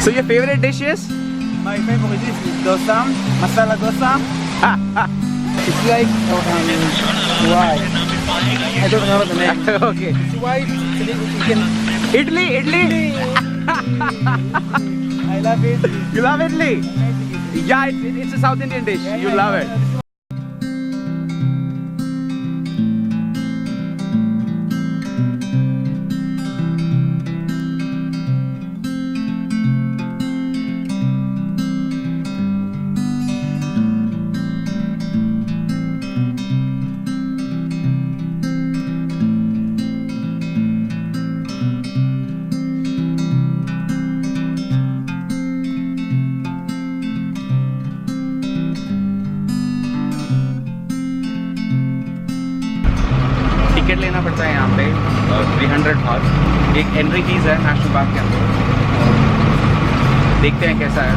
So your favorite dish is? My favorite dish is dosa, masala dosa. It's like why? I don't know the name. Okay. It's white. You can. Idli, idli. I love it. You love idli? Yeah, it's a South Indian dish. You love it. Ticket लेना पड़ता है यहाँ पे 300 बात। एक entry fees है national park के अंदर। देखते हैं कैसा है।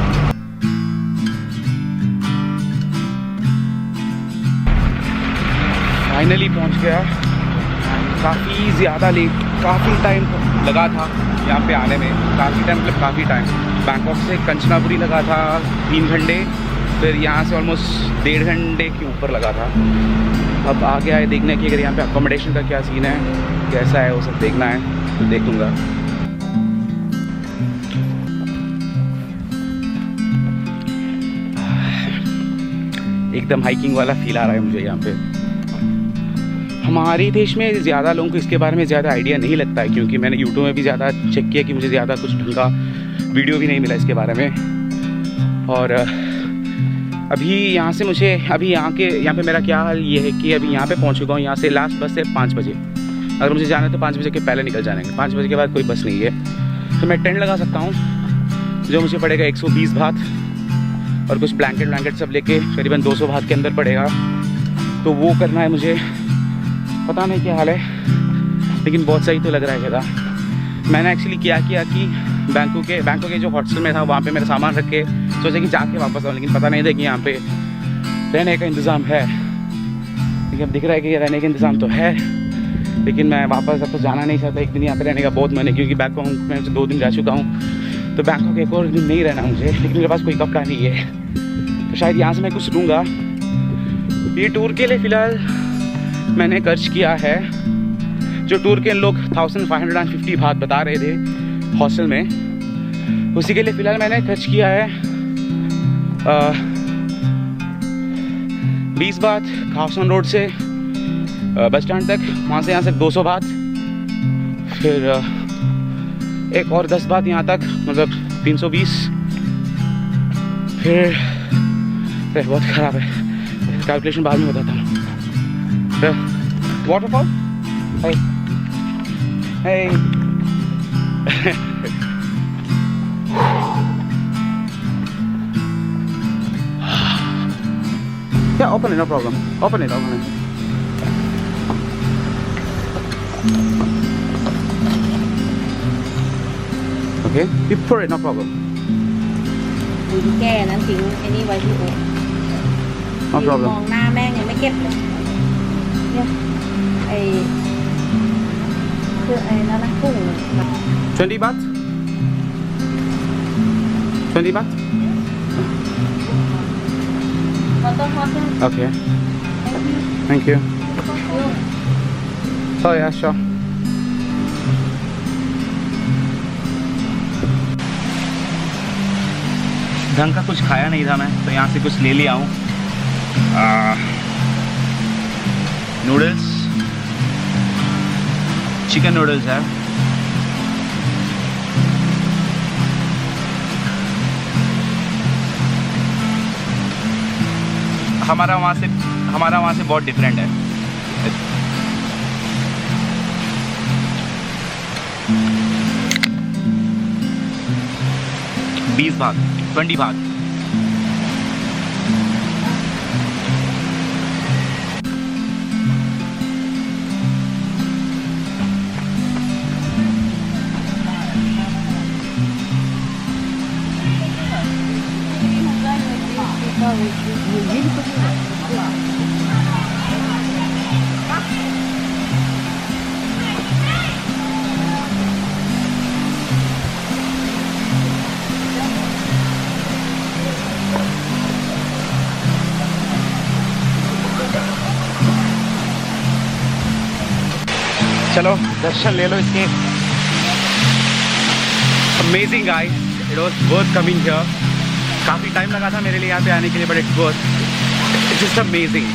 फाइनली पहुँच गया। काफ़ी ज़्यादा लेट, काफ़ी टाइम लगा था यहाँ पे आने में। काफ़ी टाइम मतलब काफ़ी टाइम। बैंकॉक से कंचनापुरी लगा था 3 घंटे, फिर यहाँ से ऑलमोस्ट 1.5 घंटे के ऊपर लगा था। अब आगे आए देखने की अगर यहाँ पे अकोमोडेशन का क्या सीन है, कैसा है, वो सब देखना है तो देख लूँगा। एकदम हाइकिंग वाला फील आ रहा है मुझे यहाँ पे। हमारे देश में ज़्यादा लोगों को इसके बारे में ज़्यादा आइडिया नहीं लगता है, क्योंकि मैंने यूट्यूब में भी ज़्यादा चेक किया कि मुझे ज़्यादा कुछ ढंग का वीडियो भी नहीं मिला इसके बारे में। और अभी यहाँ से मुझे यहाँ पे मेरा क्या हाल ये है कि अभी यहाँ पे पहुँच चुका हूँ। यहाँ से लास्ट बस है 5 बजे। अगर मुझे जाना है तो 5 बजे के पहले निकल जाने के। 5 बजे के बाद कोई बस नहीं है, तो मैं टेंट लगा सकता हूँ, जो मुझे पड़ेगा 120 बात, और कुछ ब्लैंकेट सब लेके करीबन 200 बात के अंदर पड़ेगा। तो वो करना है मुझे। पता नहीं क्या हाल है, लेकिन बहुत सही तो लग रहा है जगह। मैंने एक्चुअली क्या किया कि बैंकॉक के जो हॉस्टल में था वहाँ पे मेरा सामान रख के सोचा कि जाके वापस आऊँ, लेकिन पता नहीं था कि यहाँ पे रहने का इंतज़ाम है। लेकिन अब दिख रहा है कि रहने का इंतज़ाम तो है, लेकिन मैं वापस अब तो जाना नहीं चाहता। एक दिन यहाँ पे रहने का बहुत मन है, क्योंकि बैंकॉक में 2 दिन रह चुका हूँ, तो बैंकॉक एक और दिन नहीं रहना मुझे। लेकिन मेरे पास कोई कपड़ा नहीं है, तो शायद यहाँ से मैं कुछ लूँगा। ये टूर के लिए फ़िलहाल मैंने खर्च किया है, जो टूर के लोग 1550 बात बता रहे थे हॉस्टल में, उसी के लिए फ़िलहाल मैंने खर्च किया है 20 बात खावसन रोड से बस स्टैंड तक, वहाँ से यहाँ से 200 बात, फिर एक और 10 बात यहाँ तक, मतलब 320। फिर बहुत ख़राब है, कैलकुलेशन बाद में बताता हूँ। Waterfall hey yeah, open it, no problem. Open it. Okay, you pour it, no problem. No problem. มองหน้าแม่งยังไม่เก็บเลยเนี่ยไอ้คือไอ้นั่นนะกุ้ง 20 baht? 20 baht? Okay. Thank you. Oh yeah, sure. ढंग का कुछ खाया नहीं था मैं, तो यहाँ से कुछ ले लिया हूँ। नूडल्स, चिकन नूडल्स है। हमारा वहाँ से बहुत डिफरेंट है। $20 20 बात। चलो दर्शन ले लो इसके। Amazing guys, it was worth coming here. काफ़ी टाइम लगा था मेरे लिए यहाँ पे आने के लिए, but it's worth, it's just amazing.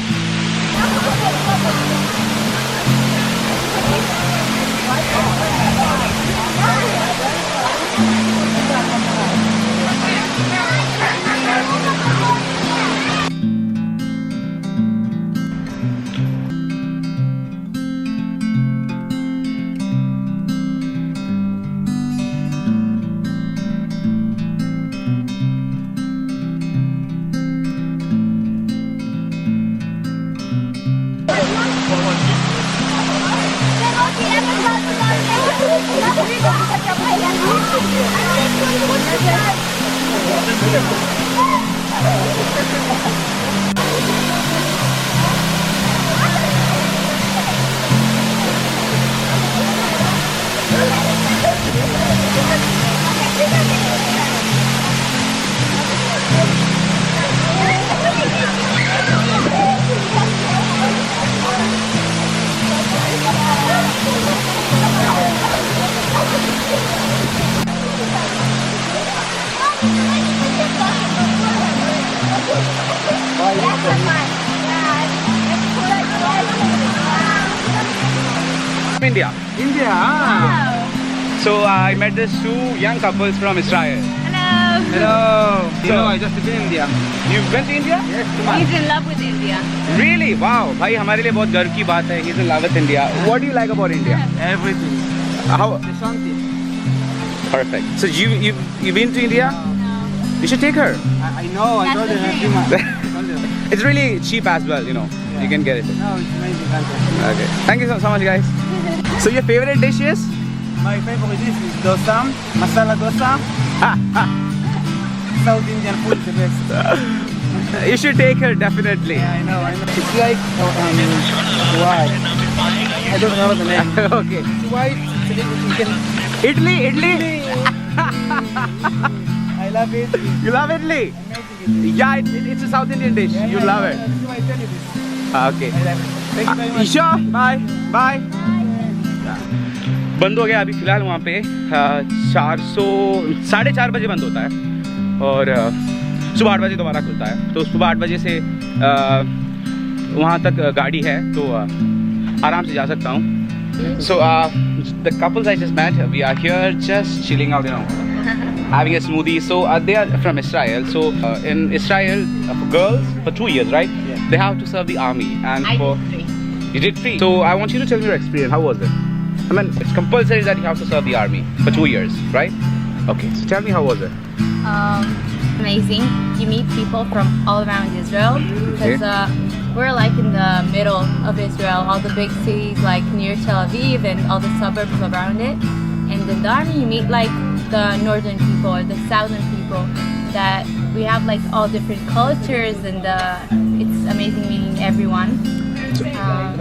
India. India. So I met these two young couples from Israel. Hello. Hello. So- I just been in India. You went to India? Yes, too much. He's in love with India. Really? Wow. भाई हमारे लिए बहुत गर्व की बात है. He's in love with India. What do you like about India? Everything. How? The something. Perfect. So you've been to India? No. You should take her. I know. I That's told the you. thing. Too much. I told you. It's really cheap as well, you know. Yeah. You can get it. No, it's amazing country. Okay. Thank you so much, guys. So your favorite dish is? My favorite dish is dosa, masala dosa. South Indian food is the best. You should take her definitely. Yeah, I know. It's like white. I don't know the name. Okay. It's white. You can. Idli, idli. I love it. You love idli? Amazing. Yeah, it's a South Indian dish. Yeah, You yeah, love yeah. it. That's why I tell you this. Okay. I love it. Thank you very much. Isha, bye bye. बंद हो गया अभी फिलहाल वहाँ पे 4:30 बजे बंद होता है और सुबह 8 बजे दोबारा खुलता है। तो सुबह 8 बजे से वहाँ तक गाड़ी है तो आराम से जा सकता हूँ। So the couples I just met, we are here just chilling out, you know, having a smoothie. So they are from Israel. So in Israel, for girls, for 2 years, right? Yeah. They have to serve the army, and I for did 3. you did 3. So I want you to tell me your experience. How was it? I mean, it's compulsory that you have to serve the army for 2 years, right? Okay. So tell me, how was it? Amazing. You meet people from all around Israel because we're like in the middle of Israel, all the big cities like near Tel Aviv and all the suburbs around it. And in the army, you meet like the northern people or the southern people that we have like all different cultures and it's amazing meeting everyone.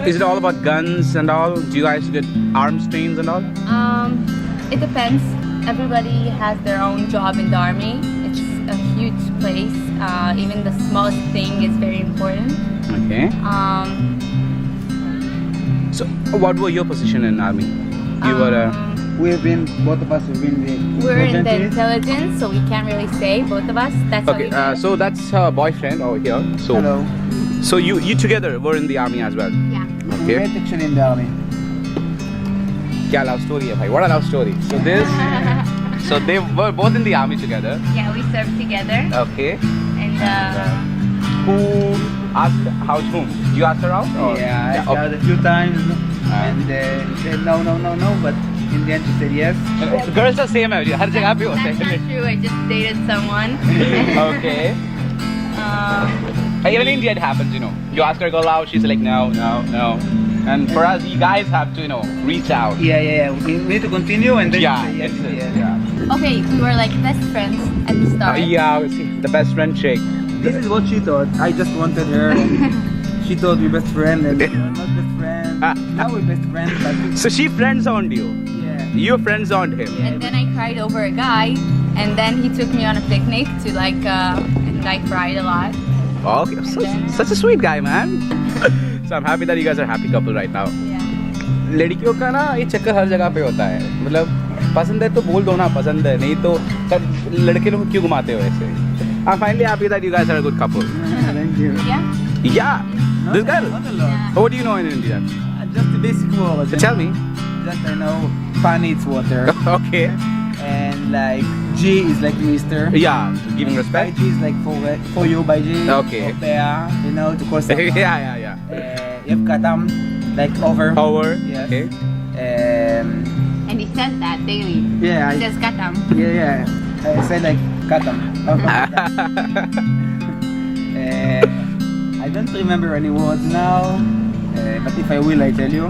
Is it all about guns and all? Do you guys get arms trains and all? It depends. Everybody has their own job in the army. It's a huge place. Even the smallest thing is very important. Okay. So what were your position in army? You were a... We've been, both of us have been the We're in the intelligence. intelligence, so we can't really say both of us. That's how Okay, we met. so that's her boyfriend over here. So, Hello. so you together were in the army as well. Yeah. We Okay. met actually in the army. क्या love story है भाई? What a love story. So this, so they were both in the army together. Yeah, we served together. Okay. And Who asked out whom? You asked her out? Or? Yeah, I okay. tried a few times and she said no, but in the end she said yes. Girls are same है हर जगह पे होते that's not हैं. true. I just dated someone. Okay. Um, Even in India it happens, you know. You ask her to go out, she's like no. And for us, you guys have to, you know, reach out. Yeah. We need to continue and then Yeah, say yes. it's, Yeah. okay, we were like best friends at the start. Yeah, the best friend chick. This is what she thought. I just wanted her. And she thought we're best friends and we're not best friends. Now we're best friends. But So she friend zoned you. yeah. You friend zoned him. And then I cried over a guy, and then he took me on a picnic to like, and I cried a lot. Okay, such a sweet guy, man. So I'm happy that you guys are a happy couple right now. Yeah. लड़कियों का ना ये चक्कर हर जगह पे होता है, मतलब पसंद है तो बोल दो ना पसंद है, नहीं तो सब लड़के लोग क्यों घुमाते हो ऐसे. Finally happy that you guys are a good couple. Thank you. Yeah. Yeah, this girl. Not a lot. Yeah. What do you know in India? Just the basic words. Tell me. Just I know Pani it's water. Okay. And like G is like Mister. Yeah, giving By respect. G is like for you by G. Okay. Opea, you know, to call someone. Yeah. You have Katam, like over. Over. Yes. Okay. And he says that daily. Yeah, He says katam. yeah. I say like Katam. I don't remember any words now, but if I will, I tell you.